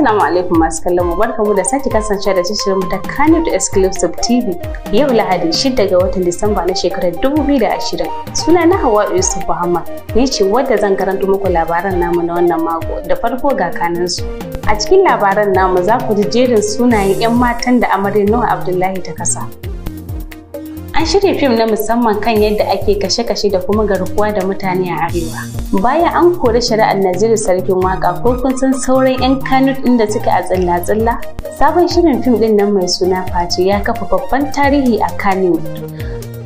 Assalamu alaikum masu kallon mu, barkamu da sake kasance da tashirin mu ta Kannywood Exclusive TV. Yau Lahadi 6 ga watan Disamba na shekarar 2020. Suna na Hawwa Yusuf Muhammad. Ni ce wadda zan karanto muku labaran namu na wannan mako. Da farko ga kanansu. A cikin labaran namu za ku ji jerin sunayen 'yan matan da amaryar Nuhu Abdullahi ta kasa. An shirya fim na musamman kan yadda ake kashe-kashe da kuma garkuwa da mutane a Arewa. Bayan an kori shari'ar Naziru Sarkin Waka, ko kun san sauran 'yan Kannywood ɗin da suke a tsilla-tsilla? Sabon shirin fim ɗin nan mai suna Face ya kafa babban tarihi a Kannywood.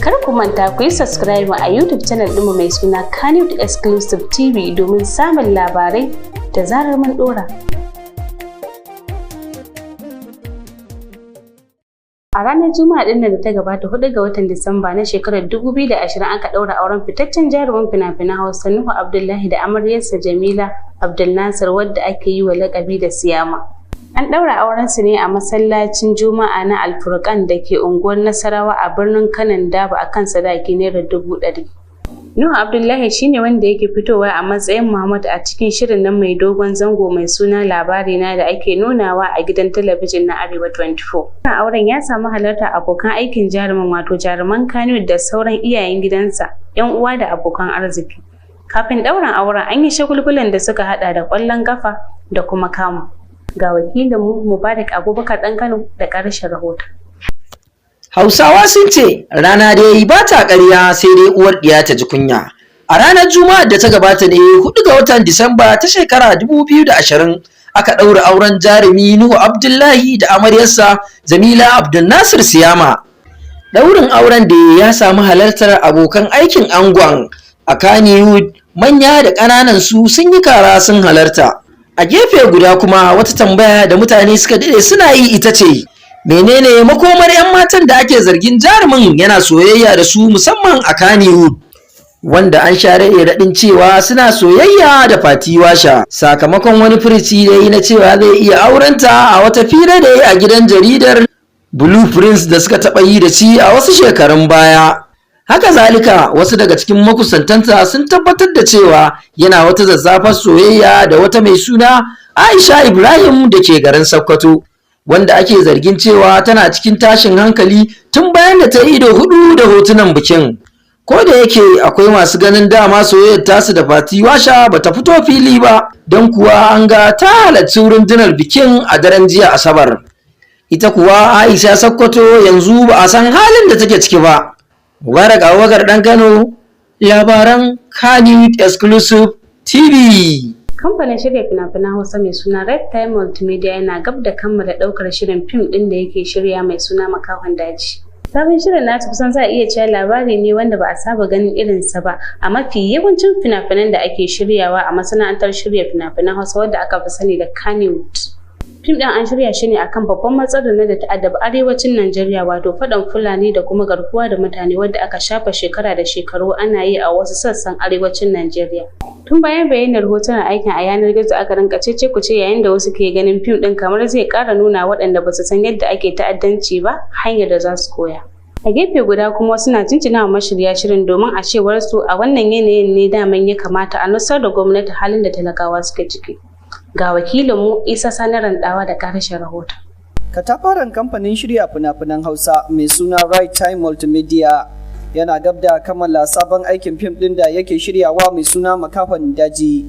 Kar ku manta ku yi subscribe a YouTube channel ɗinmu mai suna Kannywood Exclusive TV domin samun labarai da zarar mun ɗora. A ranar Juma'a ɗin da ta gabata 4 ga watan Disamba na shekarar 2020 aka ɗaura auren fitaccen jarumin fina-finan Hausa Nuhu Abdullahi da amaryarsa Jamila Abdulnasir wadda ake yi wa laƙabi da Siyama. An ɗaura auren su ne a masallacin Juma'a na Alfurqan da ke unguwar Nasarawa a birnin Kanon Dabo akan sadaki naira 100,000. Nuhu Abdullahi shine wanda yake fitowa a matsayin Muhammad a cikin shirin nan mai dogon zango mai suna Labari na da ake nunawa a gidan talabijin na Arewa 24. Wannan auren ya samu halartar abokan aikin jarumin wato jaruman Kannywood da sauran iyayen gidansa, 'yan uwa da abokan arziki. Kafin ɗaurin auren an yi shagulgulan da suka hada da ƙwallon kafa da kuma kamu. Ga wakilinmu Mubarak Abubakar ɗan Kano da ƙarshen rahoton. Hausawa sun ce rana dai ba ta ƙarya sai dai uwar ɗiya ta ji kunya. A ranar Juma'ar da ta gabata ne 4 ga watan Disamba ta shekara 2020 aka ɗaura auren jarumi Nuhu Abdullahi da amaryarsa Jamila Abdulnasir Siyama. Ɗaurin auren da ya samu halartar abokan aikin angon a Kannywood, manya da ƙananan su sun yi kara sun halarta. A gefe guda kuma wata tambaya da mutane suka daɗe suna yi ita ce, menene makomar 'yan matan da ake zargin jarumin yana soyayya da su musamman a Kannywood, wanda an share raɗin cewa suna soyayya da Fati Washa sakamakon wani furici da yi na cewa zai iya aurenta a wata fira da yi a gidan jaridar Blueprints da suka taɓa yi da shi a wasu shekarun baya. Haka zalika wasu daga cikin makusantanta sun tabbatar da cewa yana wata zazzafar soyayya da wata mai suna Aisha Ibrahim da ke garin Sokoto, wanda ake zargin cewa tana cikin tashin hankali tun bayan da ta yi ido hudu da hotunan bikin. Ko da yake akwai masu ganin dama soyayyar tasu da Fati Washa bata fito fili ba, don kuwa an ga ta halarci wurin dinar bikin a daren jiya Asabar. Ita kuwa Aisha Sokoto yanzu ba a san halin da take ciki ba. Mubarak Abubakar ɗan Kano, labaran Kannywood Exclusive TV. Kamfanin shirya fina-finan Hausa mai suna Red Time Multimedia yana gab da kammala ɗaukar shirin fim ɗin da yake shirya mai suna Makahon Daji. Sabon shirin na kusan za a iya cewa labari ne wanda ba a saba ganin irinsa ba a mafi yawancin fina-finan da ake shiryawa a masana'antar shirya fina-finan Hausa wadda aka fi sani da Kannywood. Fim ɗin an shirya shi ne akan babban matsalar na da ta addabi arewacin Najeriya, wato faɗan Fulani da kuma garkuwa da mutane wadda aka shafa shekara da shekaru ana yi a wasu sassan arewacin Najeriya. Tun bayan bayyanar hotunan aikin a yanar gizo aka rinka cece-kuce yayin da wasu ke ganin fim ɗin kamar zai ƙara nuna waɗanda ba su san yadda ake ta'addanci ba hanyar da za su koya. A gefe guda kuma suna jinjina wa mashirya shirin domin a cewar su a wannan yanayin ne daman ya kamata a nusar da gwamnati halin da talakawa suke ciki. Ga wakilinmu Isa Sani Randawa da ƙarshen rahoton. Katafaren kamfanin shirya fina-finan Hausa mai suna Right Time Multimedia yana gab da kammala sabon aikin fim ɗin da yake shiryawa mai suna Makahon Daji.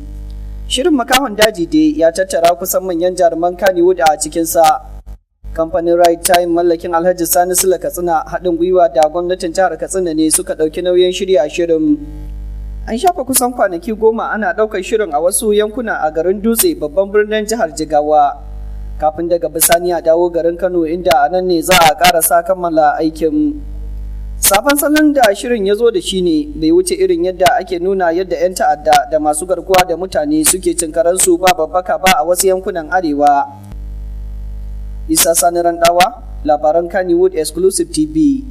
Shirin Makahon Daji dai ya tattara kusan manyan jaruman Kannywood a cikinsa. Kamfanin Right Time mallakin Alhaji Sani Sula Katsina haɗin gwiwa da gwamnatin jihar Katsina ne suka ɗauki nauyin shirya shirin. An shafa kusan kwanaki 10 ana ɗaukar shirin a wasu yankuna a garin Dutse, babban birnin jihar Jigawa, kafin daga bisani a dawo garin Kano inda a nan ne za a ƙarasa kammala aikin. Sabon salon da shirin ya zo da shi ne bai wuce irin yadda ake nuna yadda 'yan ta'adda da masu garkuwa da mutane suke cinkaransu ba babbaka ba a wasu yankunan arewa. Isa Sani Randawa, labaran Kannywood Exclusive TV.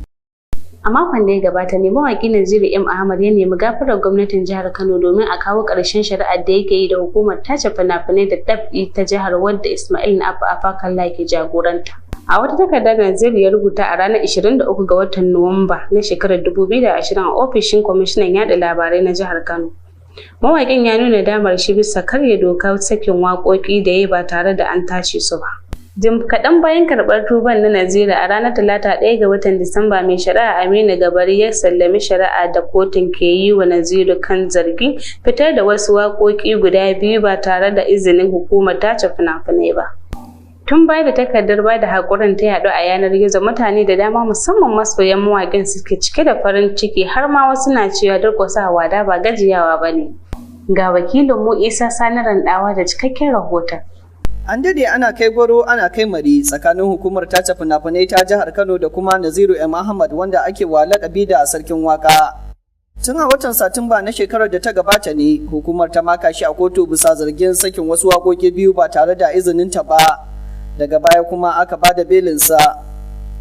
A makon da ya gabata ne mawaƙi Naziru M. Ahmad ya nemi gafarar gwamnatin jihar Kano domin a kawo ƙarshen shari'ar da yake yi da hukumar tace fina-finai da dab'i ta jihar wadda Ismail na Afakalla ke jagoranta. A wata takardar Naziru ya rubuta a ranar 23 ga watan Nuwamba na shekarar 2020 a ofishin kwamishinan yaɗa labarai na jihar Kano. Mawaƙin ya nuna damar shi bisa karya dokar sakin waƙoƙi da ya ba tare da an tace su ba. Jim kaɗan bayan karɓar tuban na Naziru a ranar Talata 1 ga watan Disamba, mai shari'a Aminu Gabari ya sallami shari'a da kotun ke yi wa Naziru kan zargin fitar da wasu waƙoƙi guda 2 ba tare da izinin hukumar tace fina-finai ba. Tun baya da takardar ba da haƙurin ta yaɗu a yanar gizo, mutane da dama musamman masoyan mawaƙin suke cike da farin ciki, har ma wasu na cewa durƙusawa da ba gajiyawa ba ne. Ga wakilinmu Isa Sani Randawa da cikakken rahoton. An dade ana kai gwaro ana kai mari tsakanin hukumar tace fina-finai ta jihar Kano da kuma Naziru M. Ahmad, wanda ake wa laƙabi da sarkin waka. Tun a watan Satumba na shekarar da ta gabata ne hukumar ta maka shi a kotu bisa zargin sakin wasu waƙoƙi 2 ba tare da izinin ta ba. Daga baya kuma aka ba da belinsa.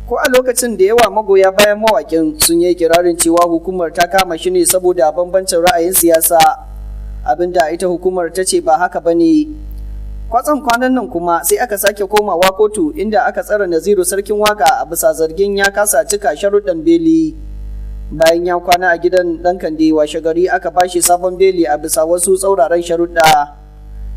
Ko a lokacin da yawa magoya bayan mawaƙin sun yi kirarin cewa hukumar ta kama shi ne saboda bambancin ra'ayin siyasa, abinda ita hukumar ta ce ba haka ba ne. Kwatsam kwanan nan kuma sai aka sake komawa kotu inda aka tsare Naziru sarkin waka a bisa zargin ya kasa cika sharuɗan beli. Bayan ya kwana a gidan ɗan Kande, washe gari aka bashi sabon beli a bisa wasu tsauraran sharuɗa.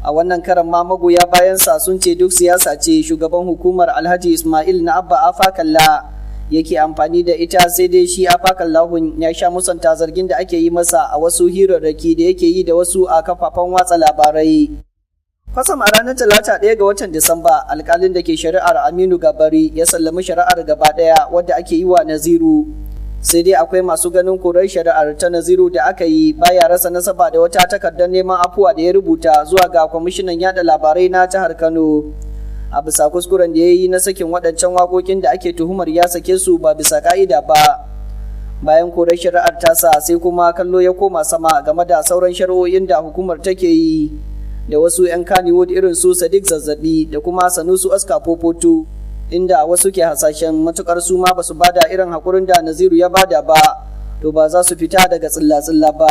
A wannan karan ma magoya bayansa sun ce duk siyasa ce shugaban hukumar Alhaji Ismail na Abba Afakalla yake amfani da ita, sai dai shi Afakallahun ya sha musanta zargin da ake yi masa a wasu hirarraki da yake yi da wasu a kafafen watsa labarai. Kwatsam a ranar Talata 1 ga watan Disamba, alkalin da ke shari'ar Aminu Gabari ya sallami shari'ar gaba ɗaya wadda ake yi wa Naziru. Sai dai akwai masu ganin korar shari'ar ta Naziru da aka yi baya rasa nasaba da wata takardar neman afuwa da ya rubuta zuwa ga kwamishinan yada labarai na jihar Kano. A bisa kuskuren da ya yi na sakin waɗancan waƙoƙin da ake tuhumar ya sake su ba bisa ka'ida ba. Bayan korar shari'ar tasa sai kuma kallo ya koma sama game da sauran shari'o'in da hukumar take yi. Da wasu 'yan Kannywood irin su Sadiq Zazzabi da kuma Sanusu Aska Popoto, inda wasu ke hasashen matukar su ma basu bada irin hakurin da Naziru ya bada ba, to ba za su fita daga tsilla-tsilla ba.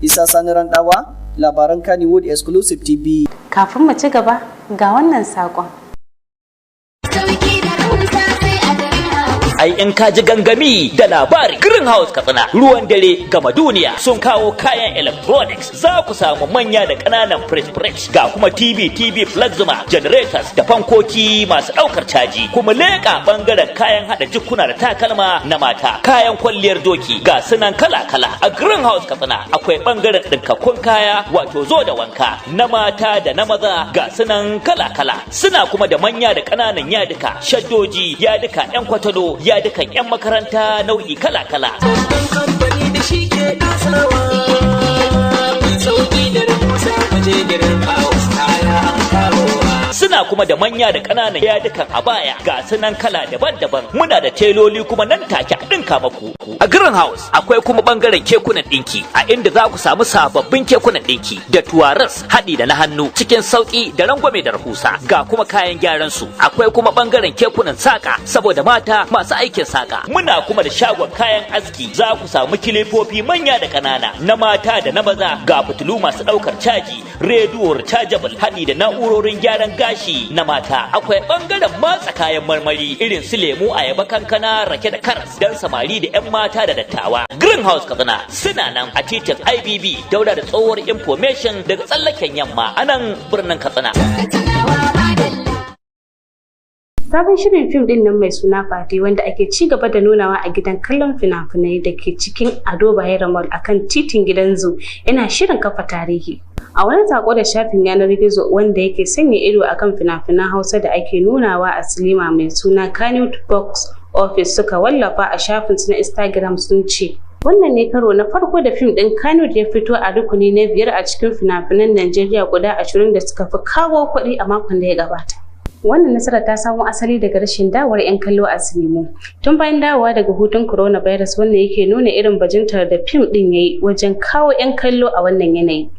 Isa Sani Randawa, labaran Kannywood Exclusive TV. Kafin mu ci gaba, ga wannan saƙon. Ai in ka ji gangami da labari, Greenhouse Katsina ruwan dare gama duniya sun kawo kayan electronics. Za ku samu manya da ƙananan fridge ga kuma TV plasma generators da fankoki masu ɗaukar caji. Kuma leƙa ɓangaren kayan haɗa jikuna da takalma na mata, kayan kwalliyar doki ga sunan kala-kala. A Greenhouse Katsina akwai ɓangaren ɗinkakkun kaya wato zo da wanka na mata da na maza ga sunan kala-kala. Suna kuma da manya da ƙananan yadika, shaddoji, yadika 'yan kwatalo, dukan 'yan makaranta nau'i kala-kala. Kamfani da shi ke ɗasawa, sauƙi da rahusa waje gidan house kaya an kawowa. Suna kuma da manya da ƙananan yadukan a baya ga sunan kala daban-daban. Muna da teloli kuma nan take a ɗinka maku. A Greenhouse akwai kuma ɓangaren kekunan ɗinki, a inda za ku samu sababbin kekunan ɗinki da tuwaras haɗi da na hannu cikin sauƙi da rangwame da rahusa. Ga kuma kayan gyaran su. Akwai kuma ɓangaren kekunan saƙa saboda mata masu aikin saƙa. Muna kuma da shagon kayan aski, za ku samu kilifofi manya da ƙanana na mata da na maza, ga fitilu masu ɗaukar caji, rediyo rechargeable haɗi da na'urorin gyaran gashi na mata. Akwai ɓangaren matsa kayan marmari irin su lemu, ayaba, kankana, rake da karas dan samari da 'yan mata da dattawa. Greenhouse Katsina suna nan a titin IBB daura da tsohuwar information daga tsallaken yamma a nan birnin Katsina. Sabon shirin fim din nan mai suna Fati, wanda ake ci gaba da nunawa a gidan kallon fina-finai da ke cikin Ado Bayero Mall akan titin Gidan Zoo, yana shirin kafa tarihi. A wani sako da shafin yanar gizo wanda yake sanya ido akan fina-finan Hausa da ake nunawa a sinima mai suna Kannywood Box Office suka wallafa a shafinsu na Instagram sun ce, wannan ne karo na farko da fim ɗin Kannywood ya fito a rukuni na 5 a cikin fina-finan Najeriya guda 20 da suka fi kawo kuɗi a makon da ya gabata. Wannan nasara ta samo asali daga rashin dawowar 'yan kallo a sinimo. Tun bayan dawowa daga hutun coronavirus, wannan yake nuna irin bajintar da fim ɗin ya yi wajen kawo 'yan kallo a wannan yanayi.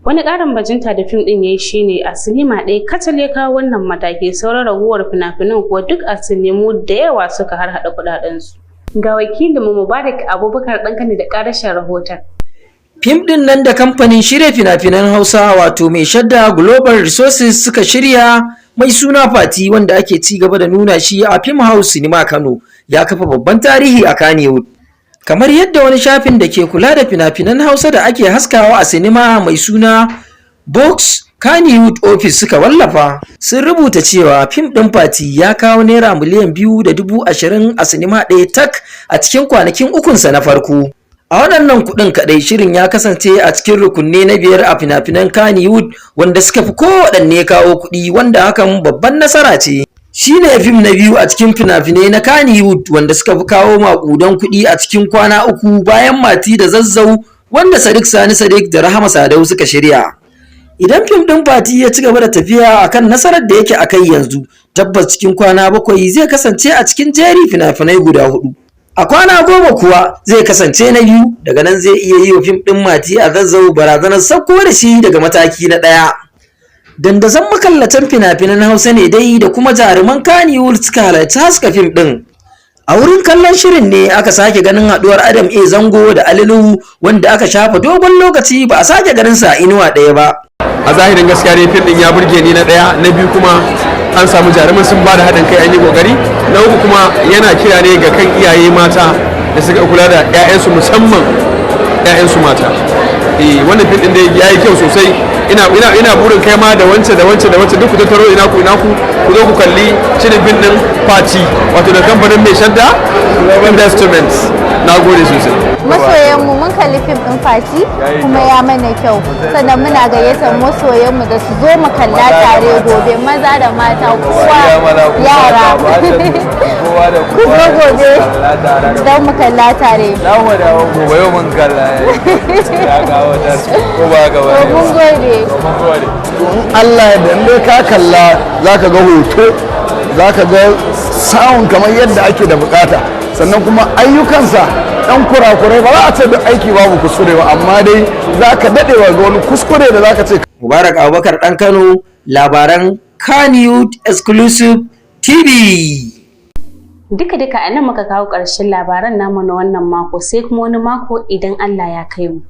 Wani ƙarin bajinta da fim ɗin ya yi shine a sinima ɗaya kacal ya kawo wannan mataki, sauran raguwar fina-finan kuwa duk a sinimo da yawa suka harhaɗa kuɗaɗensu. Ga wakilinmu Mubarak Abubakar ɗankane da ƙarashin rahoton. Fim ɗin nan da kamfanin shirya fina-finan Hausa wato mai shadda Global Resources suka shirya mai suna Fati, wanda ake ci gaba da nuna shi a Film House Cinema Kano, ya kafa babban tarihi a Kannywood. Kamar yadda wani shafin da ke kula da fina-finan Hausa da ake haskawa a sinima mai suna Box Kannywood Office suka wallafa, sun rubuta cewa fim ɗin Fati ya kawo naira miliyan 2.20 a sinima ɗaya tak a cikin kwanakin ukunsa na farko. A waɗannan kuɗin kaɗai shirin ya kasance a cikin rukunne na 5 a fina-finan Kannywood wanda suka fi kowaɗanne kawo kuɗi, wanda hakan babban nasara ce. Shi ne fim na 2 a cikin fina-finai na Kannywood wanda suka fi kawo maƙudan kuɗi a cikin kwana uku bayan Mati da Zazzau wanda Sadiq Sani Sadiq da Rahama Sadau suka shirya. Idan fim ɗin Fati ya ci gaba da tafiya akan nasarar da yake akai yanzu, tabbas cikin kwana 7 zai kasance a cikin jeri fina-finai guda 4. A kwana 10 kuwa zai kasance na 2, daga nan zai iya yi wa fim ɗin Mati a Zazzau barazanar sauko da shi daga mataki na 1. Dandazon makallatan fina-finan Hausa ne dai da kuma jaruman Kannywood suka halarci haska fim ɗin. A wurin kallon shirin ne aka sake ganin haɗuwar Adam A Zango da Alilu, wanda aka shafa dogon lokaci ba a sake ganin sa inuwa ɗaya ba. A zahirin gaskiya ne fim ɗin ya burge ni na ɗaya, na biyu kuma an samu jaruman sun bada haɗin kai, an yi ƙoƙari. Na uku kuma yana kira ne ga kan iyaye mata da suka kula da 'ya'yansu, musamman 'ya'yansu mata. Wannan fim ɗin dai ya yi kyau sosai. Ina burin kai ma da wance duk ku tattaro ina ku ku zo ku kalli shirin fim ɗin Fati, wato da kamfanin mai shadda investments. Na gode sosai. Masoyanmu mun kalli fim ɗin Fati kuma ya mana kyau, sannan muna gayyatar masoyanmu da su zo mu kalla tare gobe, maza da mata, kowa, yara ku zo gobe don mu kalla tare. Za mu dawo gobe, yau mun kalla ya kawo ta ko ba ga wani. Mun gode. Allah ya dande ka kalla, zaka ga hoto, zaka ga sound kamar yadda ake da bukata, sannan kuma ayyukansa ɗan kurakurai ba za a ce duk aiki babu kuskure ba, amma dai za ka daɗewa ga wani kuskure da za ka ce. Mubarak Abubakar ɗan Kano, labaran Kannywood Exclusive TV. Duka a nan muka kawo ƙarshen labaran namu na wannan mako, sai kuma wani mako idan Allah ya kai mu.